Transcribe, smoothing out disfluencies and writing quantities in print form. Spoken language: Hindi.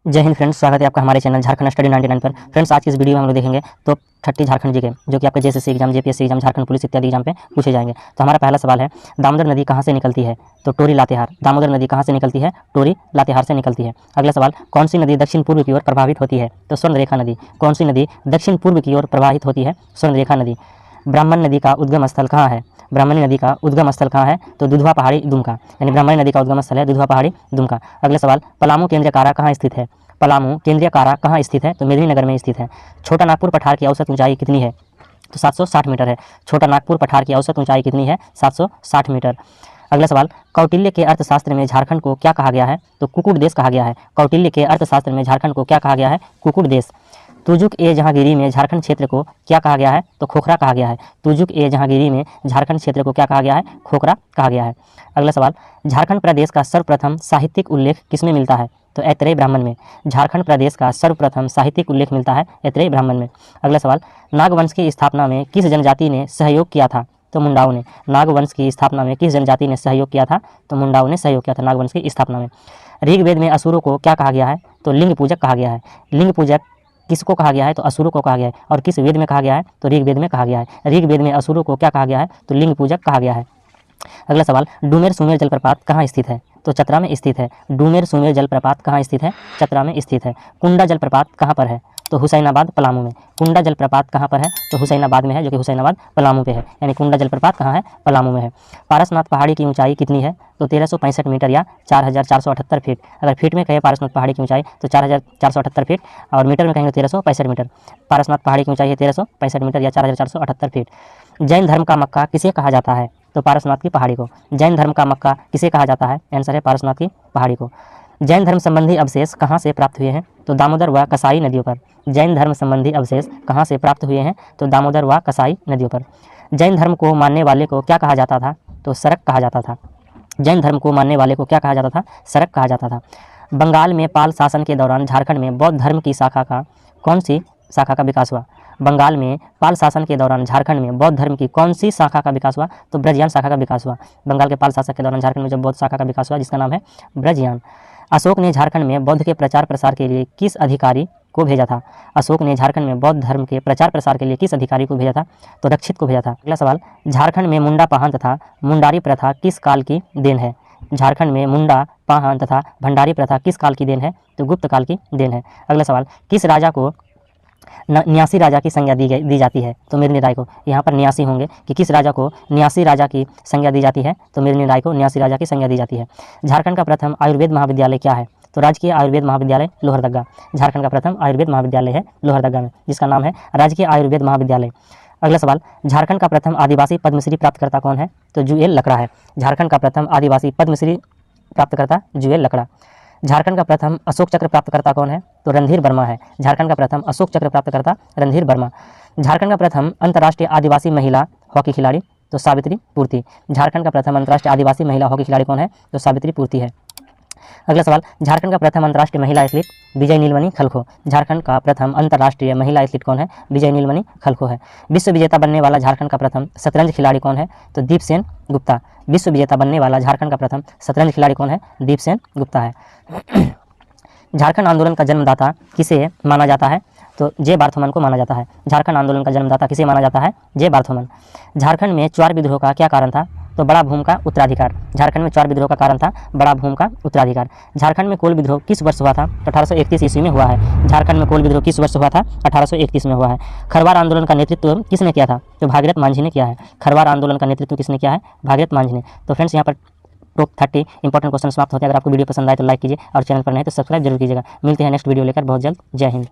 जय हिंद फ्रेंड्स, स्वागत है आपका हमारे चैनल झारखंड स्टडी 99 पर। फ्रेंड्स, आज की इस वीडियो में हम लोग देखेंगे तो 30 झारखंड जी के जो कि आपके JSSC exam, JPSC exam, Jharkhand police इत्यादि एग्जाम पे पूछे जाएंगे। तो हमारा पहला सवाल है, दामोदर नदी कहाँ से निकलती है? तो टोरी लातेहार। दामोदर नदी कहाँ से निकलती है? टोरी लातेहार से निकलती है। अगला सवाल, कौन सी नदी दक्षिण पूर्व की ओर प्रभावित होती है? तो स्वर्णरेखा नदी। कौन सी नदी दक्षिण पूर्व की ओर प्रवाहित होती है? स्वर्णरेखा नदी। ब्राह्मण नदी का उद्गम स्थल कहाँ है? ब्राह्मणी नदी का उद्गम स्थल कहाँ है? तो दुधवा पहाड़ी दुमका, यानी ब्राह्मणी नदी का उद्गम स्थल है दुधवा पहाड़ी दुमका। अगला सवाल, पलामू केंद्रीय कारा कहाँ स्थित है? पलामू केंद्रीय कारा कहाँ स्थित है? तो मेदिनीनगर में स्थित है। छोटा नागपुर पठार की औसत ऊंचाई कितनी है? तो 760 मीटर है। छोटा नागपुर पठार की औसत ऊंचाई कितनी है? 760 मीटर। अगला सवाल, कौटिल्य के अर्थशास्त्र में झारखंड को क्या कहा गया है? तो कुकुट देश कहा गया है। कौटिल्य के अर्थशास्त्र में झारखंड को क्या कहा गया है? कुकुट देश। तुजुक ए जहांगीरी में झारखंड क्षेत्र को क्या कहा गया है? तो खोखरा कहा गया है। तुजुक ए जहांगीरी में झारखंड क्षेत्र को क्या कहा गया है? खोखरा कहा गया है। अगला सवाल, झारखंड प्रदेश का सर्वप्रथम साहित्यिक उल्लेख किसमें मिलता है? तो ऐतरेय ब्राह्मण में। झारखंड प्रदेश का सर्वप्रथम साहित्यिक उल्लेख मिलता है ऐतरेय ब्राह्मण में। अगला सवाल, नागवंश की स्थापना में किस जनजाति ने सहयोग किया था? तो मुंडाओं ने। नागवंश की स्थापना में किस जनजाति ने सहयोग किया था? तो मुंडाओं ने सहयोग किया था नागवंश की स्थापना में। ऋग्वेद में असुरों को क्या कहा गया है? तो लिंग पूजक कहा गया है। लिंग पूजक किसको कहा गया है? तो असुरों को कहा गया है। और किस वेद में कहा गया है? तो ऋग्वेद में कहा गया है। ऋग्वेद में असुरों को क्या कहा गया है? तो लिंग पूजक कहा गया है। अगला सवाल, डूमेर सुमेर जलप्रपात कहाँ स्थित है? तो चतरा में स्थित है। डूमेर सुमेर जलप्रपात कहाँ स्थित है? चतरा में स्थित है। कुंडा जलप्रपात कहाँ पर है? तो हुसैनाबाद पलामू में। कुंडा जलप्रपात कहाँ पर है? तो हुसैनाबाद में है, जो कि हुसैनाबाद पलामू पे है, यानी कुंडा जलप्रपात कहाँ है? पलामू में है। पारसनाथ पहाड़ी की ऊंचाई कितनी है? तो 1365 मीटर या 4478 फीट। अगर फीट में कहे पारसनाथ पहाड़ी की ऊंचाई तो 4478 फीट, और मीटर में कहेंगे 1365 मीटर। पारसनाथ पहाड़ी की ऊंचाई है 1365 मीटर या 4478 फीट। जैन धर्म का मक्का किसे कहा जाता है? तो पारसनाथ की पहाड़ी को। जैन धर्म का मक्का किसे कहा जाता है? आंसर है पारसनाथ की पहाड़ी को। जैन धर्म संबंधी अवशेष कहाँ से प्राप्त हुए हैं? तो दामोदर व कसाई नदियों पर। जैन धर्म संबंधी अवशेष कहाँ से प्राप्त हुए हैं? तो दामोदर व कसाई नदियों पर। जैन धर्म को मानने वाले को क्या कहा जाता था? तो सरक कहा जाता था। जैन धर्म को मानने वाले को क्या कहा जाता था? सरक कहा जाता था। बंगाल में पाल शासन के दौरान झारखंड में बौद्ध धर्म की शाखा का कौन सी शाखा का विकास हुआ? बंगाल में पाल शासन के दौरान झारखंड में बौद्ध धर्म की कौन सी शाखा का विकास हुआ? तो ब्रजयान शाखा का विकास हुआ। बंगाल के पाल शासक के दौरान झारखंड में जब बौद्ध शाखा का विकास हुआ, जिसका नाम है ब्रजयान। अशोक ने झारखंड में बौद्ध के प्रचार प्रसार के लिए किस अधिकारी को भेजा था? अशोक ने झारखंड में बौद्ध धर्म के प्रचार प्रसार के लिए किस अधिकारी को भेजा था? तो रक्षित को भेजा था। अगला सवाल, झारखंड में मुंडा पाहन तथा मुंडारी प्रथा किस काल की देन है? झारखंड में मुंडा पाहन तथा भंडारी प्रथा किस काल की देन है? तो गुप्त काल की देन है। अगला सवाल, किस राजा को न्यासी राजा की संज्ञा दी जाती है? तो मिरनी राय को। यहाँ पर न्यासी होंगे कि किस राजा को न्यासी राजा की संज्ञा दी जाती है? तो मिरनी राय को न्यासी राजा की संज्ञा दी जाती है। झारखंड का प्रथम आयुर्वेद महाविद्यालय क्या है? तो राजकीय आयुर्वेद महाविद्यालय लोहरदगा। झारखंड का प्रथम आयुर्वेद महाविद्यालय है लोहरदगा में, जिसका नाम है राजकीय आयुर्वेद महाविद्यालय। अगला सवाल, झारखंड का प्रथम आदिवासी पद्मश्री प्राप्तकर्ता कौन है? तो जुएल लकड़ा है। झारखंड का प्रथम आदिवासी पद्मश्री प्राप्तकर्ता जुएल लकड़ा। झारखंड का प्रथम अशोक चक्र प्राप्तकर्ता कौन है? तो रणधीर वर्मा है। झारखंड का प्रथम अशोक चक्र प्राप्तकर्ता रणधीर वर्मा। झारखंड का प्रथम अंतर्राष्ट्रीय आदिवासी महिला हॉकी खिलाड़ी? तो सावित्री पूर्ति। झारखंड का प्रथम अंतर्राष्ट्रीय आदिवासी महिला हॉकी खिलाड़ी कौन है? तो सावित्री पूर्ति है। अगला सवाल, झारखंड का प्रथम अंतर्राष्ट्रीय महिला एथलीट? विजय नीलमणि खलखो। झारखंड का प्रथम अंतर्राष्ट्रीय महिला एथलीट कौन है? विजय नीलमणि खलखो है। विश्व विजेता बनने वाला झारखंड का प्रथम शतरंज खिलाड़ी कौन है? तो दीपसेन गुप्ता। विश्व विजेता बनने वाला झारखंड का प्रथम शतरंज खिलाड़ी कौन है? दीपसेन गुप्ता है। झारखंड आंदोलन का जन्मदाता किसे माना जाता है? तो जे बार्थोमन को माना जाता है। झारखंड आंदोलन का जन्मदाता किसे माना जाता है? जे बार्थोमन। झारखंड में चुआर विद्रोह का क्या कारण था? तो बड़ा भूमि का उत्तराधिकार। झारखंड में चुआर विद्रोह का कारण था बड़ा भूमि का उत्तराधिकार। झारखंड में कोल विद्रोह किस वर्ष हुआ था? तो 1831 ईस्वी में हुआ है। झारखंड में कोल विद्रोह किस वर्ष हुआ था? 1831 में हुआ है। खरवार आंदोलन का नेतृत्व किसने किया था? तो भागीरथ मांझी ने किया है। खरवार आंदोलन का नेतृत्व किसने किया है? भागीरथ मांझी ने। तो फ्रेंड्स, यहाँ पर टॉप 30 इंपॉर्टेंट क्वेश्चन समाप्त होते हैं। अगर आपको वीडियो पसंद आए तो लाइक कीजिए, और चैनल पर नहीं तो सब्सक्राइब जरूर कीजिएगा। मिलते हैं नेक्स्ट वीडियो लेकर बहुत जल्द। जय हिंद।